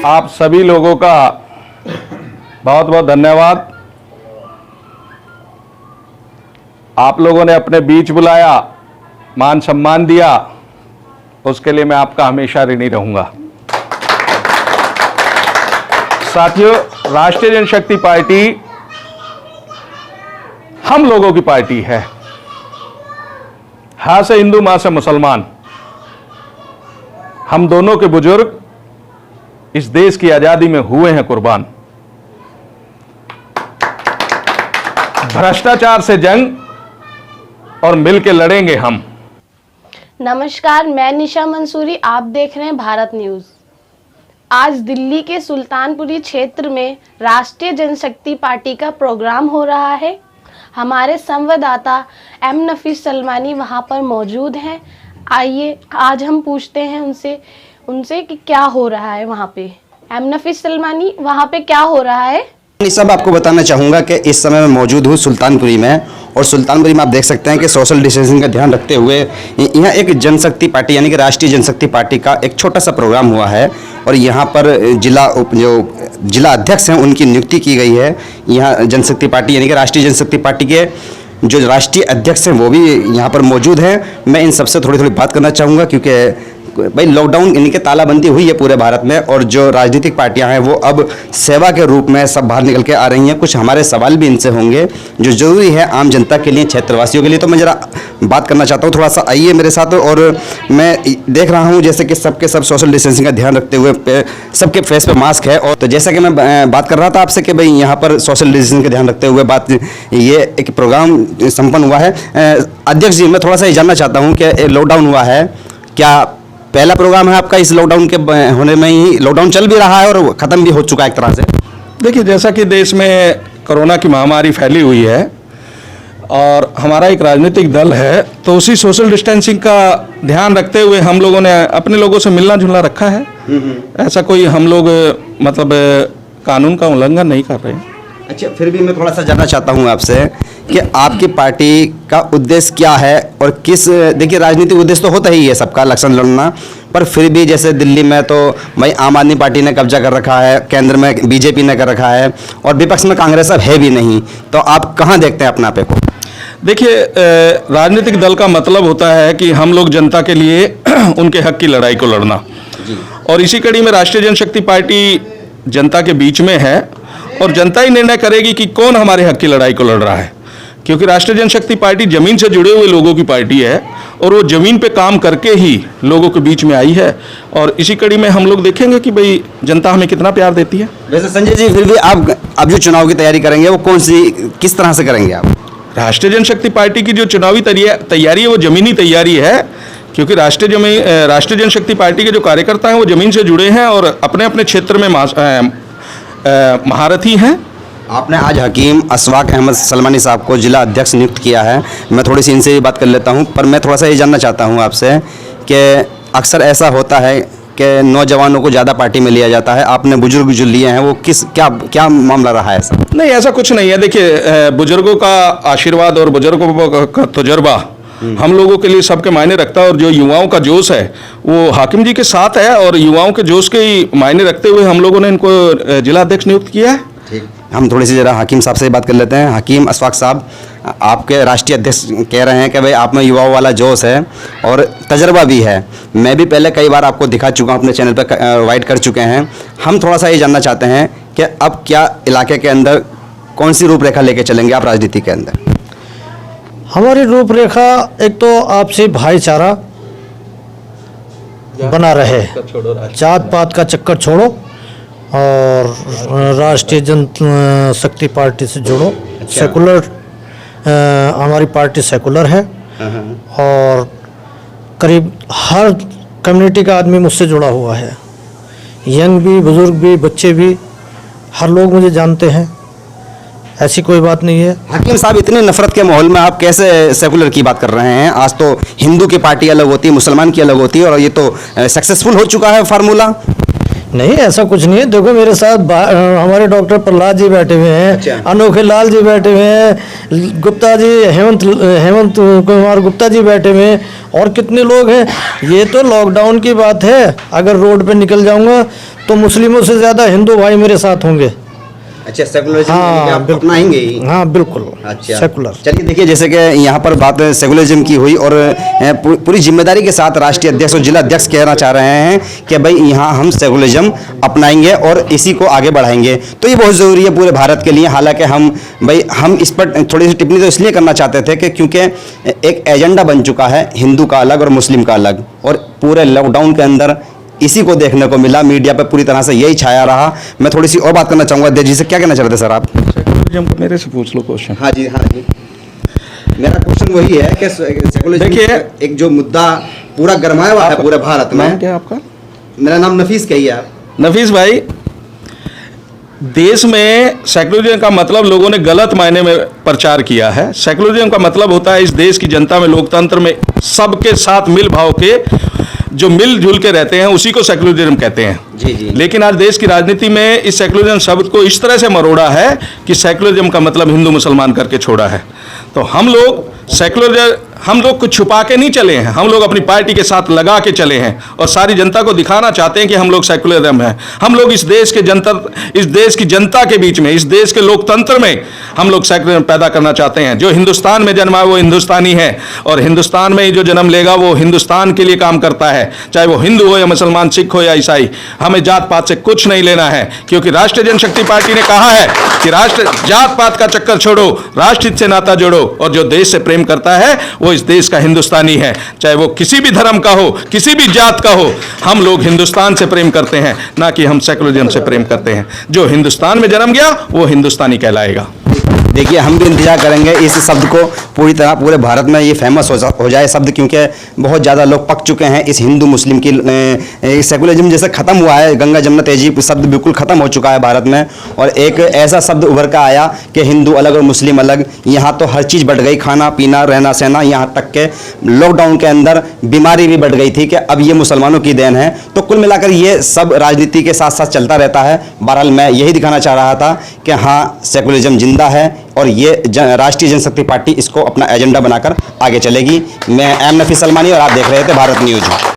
आप सभी लोगों का बहुत बहुत धन्यवाद। आप लोगों ने अपने बीच बुलाया, मान सम्मान दिया, उसके लिए मैं आपका हमेशा ऋणी रहूंगा। साथियों, राष्ट्रीय जनशक्ति पार्टी हम लोगों की पार्टी है। हा से हिंदू, मां से मुसलमान, हम दोनों के बुजुर्ग इस देश की आजादी में हुए हैं कुर्बान। भ्रष्टाचार से जंग और मिलकर लड़ेंगे हम। नमस्कार, मैं निशा मंसूरी, आप देख रहे हैं भारत न्यूज। आज दिल्ली के सुल्तानपुरी क्षेत्र में राष्ट्रीय जनशक्ति पार्टी का प्रोग्राम हो रहा है। हमारे संवाददाता एम नफीस सलमानी वहां पर मौजूद हैं। आइए आज हम पूछते हैं उनसे कि क्या हो रहा है वहां पे। एम नफीस सलमानी, वहां पे क्या हो रहा है? सब आपको बताना चाहूँगा कि इस समय मैं मौजूद हूँ सुल्तानपुरी में, और सुल्तानपुरी में आप देख सकते हैं कि सोशल डिस्टेंसिंग का ध्यान रखते हुए यहाँ एक जनशक्ति पार्टी यानी कि राष्ट्रीय जनशक्ति पार्टी का एक छोटा सा प्रोग्राम हुआ है, और यहाँ पर जो जिला अध्यक्ष हैं उनकी नियुक्ति की गई है। यहाँ जनशक्ति पार्टी यानी कि राष्ट्रीय जनशक्ति पार्टी के जो राष्ट्रीय अध्यक्ष हैं वो भी यहाँ पर मौजूद हैं। मैं इन सबसे थोड़ी बात करना चाहूँगा, क्योंकि भाई लॉकडाउन यानी कि तालाबंदी हुई है पूरे भारत में, और जो राजनीतिक पार्टियां हैं वो अब सेवा के रूप में सब बाहर निकल के आ रही हैं। कुछ हमारे सवाल भी इनसे होंगे जो ज़रूरी है आम जनता के लिए, क्षेत्रवासियों के लिए। तो मैं ज़रा बात करना चाहता हूँ, थोड़ा सा आइए मेरे साथ। और मैं देख रहा हूँ जैसे कि सबके सब सोशल डिस्टेंसिंग का ध्यान रखते हुए सबके फेस पे मास्क है। और तो जैसा कि मैं बात कर रहा था आपसे कि भाई यहाँ पर सोशल डिस्टेंसिंग का ध्यान रखते हुए ये एक प्रोग्राम संपन्न हुआ है। अध्यक्ष जी, मैं थोड़ा सा ये जानना चाहता हूँ कि लॉकडाउन हुआ है, क्या पहला प्रोग्राम है आपका? इस लॉकडाउन के होने में ही लॉकडाउन चल भी रहा है और ख़त्म भी हो चुका है एक तरह से। देखिए, जैसा कि देश में कोरोना की महामारी फैली हुई है और हमारा एक राजनीतिक दल है, तो उसी सोशल डिस्टेंसिंग का ध्यान रखते हुए हम लोगों ने अपने लोगों से मिलना जुलना रखा है। ऐसा कोई हम लोग मतलब कानून का उल्लंघन नहीं कर रहे हैं। अच्छा, फिर भी मैं थोड़ा सा जानना चाहता हूँ आपसे कि आपकी पार्टी का उद्देश्य क्या है, और किस, देखिए राजनीतिक उद्देश्य तो होता ही है सबका, इलेक्शन लड़ना, पर फिर भी जैसे दिल्ली में तो भाई आम आदमी पार्टी ने कब्जा कर रखा है, केंद्र में बीजेपी ने कर रखा है, और विपक्ष में कांग्रेस अब है भी नहीं, तो आप कहाँ देखते हैं अपने आप को? देखिए, राजनीतिक दल का मतलब होता है कि हम लोग जनता के लिए उनके हक की लड़ाई को लड़ना, और इसी कड़ी में राष्ट्रीय जनशक्ति पार्टी जनता के बीच में है, और जनता ही निर्णय करेगी कि कौन हमारे हक की लड़ाई को लड़ रहा है। क्योंकि राष्ट्रीय जनशक्ति पार्टी जमीन से जुड़े हुए लोगों की पार्टी है, और वो जमीन पे काम करके ही लोगों के बीच में आई है, और इसी कड़ी में हम लोग देखेंगे कि भाई जनता हमें कितना प्यार देती है। वैसे संजय जी, फिर भी आप अब जो चुनाव की तैयारी करेंगे वो किस तरह से करेंगे आप? राष्ट्रीय जनशक्ति पार्टी की जो चुनावी तैयारी है वो जमीनी तैयारी है, क्योंकि राष्ट्रीय जनशक्ति पार्टी के जो कार्यकर्ता हैं वो जमीन से जुड़े हैं और अपने अपने क्षेत्र में महारथी हैं। आपने आज हकीम अशफाक अहमद सलमानी साहब को जिला अध्यक्ष नियुक्त किया है। मैं थोड़ी सी इनसे भी बात कर लेता हूं, पर मैं थोड़ा सा ये जानना चाहता हूं आपसे कि अक्सर ऐसा होता है कि नौजवानों को ज़्यादा पार्टी में लिया जाता है, आपने बुजुर्ग जो लिए हैं वो क्या मामला रहा है ऐसा? नहीं, ऐसा कुछ नहीं है। देखिए, बुजुर्गों का आशीर्वाद और बुजुर्गों का तजुर्बा हम लोगों के लिए सबके मायने रखता है, और जो युवाओं का जोश है वो हाकिम जी के साथ है, और युवाओं के जोश के ही मायने रखते हुए हम लोगों ने इनको जिला अध्यक्ष नियुक्त किया है। ठीक, हम थोड़ी सी ज़रा हकीम साहब से बात कर लेते हैं। हकीम अशफाक साहब, आपके राष्ट्रीय अध्यक्ष कह रहे हैं कि भाई आप में युवाओं वाला जोश है और तजर्बा भी है। मैं भी पहले कई बार आपको दिखा चुका हूँ, अपने चैनल पर वाइट कर चुके हैं। हम थोड़ा सा ये जानना चाहते हैं कि अब क्या इलाके के अंदर कौन सी रूपरेखा लेके चलेंगे आप राजनीति के अंदर? हमारी रूपरेखा एक तो आपसी भाईचारा बना रहे, जात पात का चक्कर छोड़ो और राष्ट्रीय जनशक्ति पार्टी से जुड़ो। सेकुलर, हमारी पार्टी सेकुलर है और करीब हर कम्युनिटी का आदमी मुझसे जुड़ा हुआ है, यंग भी, बुजुर्ग भी, बच्चे भी, हर लोग मुझे जानते हैं, ऐसी कोई बात नहीं है। हकीम साहब, इतने नफरत के माहौल में आप कैसे सेकुलर की बात कर रहे हैं? आज तो हिंदू की पार्टी अलग होती है, मुसलमान की अलग होती है, और ये तो सक्सेसफुल हो चुका है फार्मूला। नहीं, ऐसा कुछ नहीं है। देखो मेरे साथ हमारे डॉक्टर प्रहलाद जी बैठे हुए हैं, अच्छा। अनोखे लाल जी बैठे हुए हैं, गुप्ता जी हेमंत कुमार गुप्ता जी बैठे हुए हैं, और कितने लोग हैं। ये तो लॉकडाउन की बात है। अगर रोड पे निकल जाऊंगा तो मुस्लिमों से ज़्यादा हिंदू भाई मेरे साथ होंगे। अच्छा, सेकुलरिज्म हाँ, आप बिल्कुल। अपनाएंगे ही? हाँ बिल्कुल। अच्छा, सेकुलर। चलिए देखिए, जैसे कि यहाँ पर बात सेकुलरिज्म की हुई और पूरी जिम्मेदारी के साथ राष्ट्रीय अध्यक्ष और जिला अध्यक्ष कहना चाह रहे हैं कि भाई यहाँ हम सेकुलरिज्म अपनाएंगे और इसी को आगे बढ़ाएंगे। तो ये बहुत ज़रूरी है पूरे भारत के लिए। हालांकि हम इस पर थोड़ी सी टिप्पणी तो इसलिए करना चाहते थे कि क्योंकि एक एजेंडा बन चुका है हिंदू का अलग और मुस्लिम का अलग, और पूरे लॉकडाउन के अंदर इसी को देखने को मिला। मीडिया पे पूरी तरह से यही छाया रहा। मैं थोड़ी सी और बात करना चाहूँगा अध्यक्ष जी से। क्या कहना चाह रहे थे सर आप? सेकुलरिज्म को मेरे से पूछ लो क्वेश्चन। हाँ जी, हाँ जी, मेरा क्वेश्चन वही है कि सेकुलरिज्म देखिए, एक जो मुद्दा पूरा गरमाया हुआ है पूरे भारत में। नाम क्या है आपका? मेरा नाम नफीस कही है आप। नफीस भाई, देश में सेकुलरिज्म का मतलब लोगों ने गलत मायने में प्रचार किया है। सेकुलरिज्म का मतलब होता है इस देश की जनता में, लोकतंत्र में सबके साथ मिल भाव के जो मिलजुल के रहते हैं उसी को सेकुलरिज्म कहते हैं। जी जी। लेकिन आज देश की राजनीति में इस सेकुलरिज्म शब्द को इस तरह से मरोड़ा है कि सेकुलरिज्म का मतलब हिंदू मुसलमान करके छोड़ा है। तो हम लोग कुछ छुपा के नहीं चले हैं, हम लोग अपनी पार्टी के साथ लगा के चले हैं और सारी जनता को दिखाना चाहते हैं कि हम लोग सेकुलरिज्म हैं। हम लोग इस देश की जनता के बीच में, इस देश के लोकतंत्र में हम लोग सेकुलरिज्म पैदा करना चाहते हैं। जो हिंदुस्तान में जन्मा है वो हिंदुस्तानी है, और हिंदुस्तान में ही जो जन्म लेगा वो हिंदुस्तान के लिए काम करता है, चाहे वो हिंदू हो या मुसलमान, सिख हो या ईसाई। हमें जात पात से कुछ नहीं लेना है, क्योंकि राष्ट्रीय जनशक्ति पार्टी ने कहा है कि जात पात का चक्कर छोड़ो, राष्ट्रहित से नाता जोड़ो, और जो देश से प्रेम करता है वो इस देश का हिंदुस्तानी है, चाहे वो किसी भी धर्म का हो, किसी भी जात का हो। हम लोग हिंदुस्तान से प्रेम करते हैं, ना कि हम सेकुलरिज्म से प्रेम करते हैं। जो हिंदुस्तान में जन्म गया वो हिंदुस्तानी कहलाएगा। देखिए, हम भी इंतजार करेंगे इस शब्द को पूरी तरह पूरे भारत में ये फेमस हो जाए शब्द, क्योंकि बहुत ज़्यादा लोग पक चुके हैं इस हिंदू मुस्लिम की सेकुलरिज्म जैसे ख़त्म हुआ है, गंगा जमुना तहजीब शब्द बिल्कुल ख़त्म हो चुका है भारत में, और एक ऐसा शब्द उभर कर आया कि हिंदू अलग और मुस्लिम अलग। यहाँ तो हर चीज़ बढ़ गई, खाना पीना रहना सहना, यहाँ तक के लॉकडाउन के अंदर बीमारी भी बढ़ गई थी कि अब ये मुसलमानों की देन है। तो कुल मिलाकर ये सब राजनीति के साथ साथ चलता रहता है। बहरहाल मैं यही दिखाना चाह रहा था कि हाँ, सेकुलरिज्म जिंदा है और ये राष्ट्रीय जनशक्ति पार्टी इसको अपना एजेंडा बनाकर आगे चलेगी। मैं एम नफीस सलमानी और आप देख रहे थे भारत न्यूज़।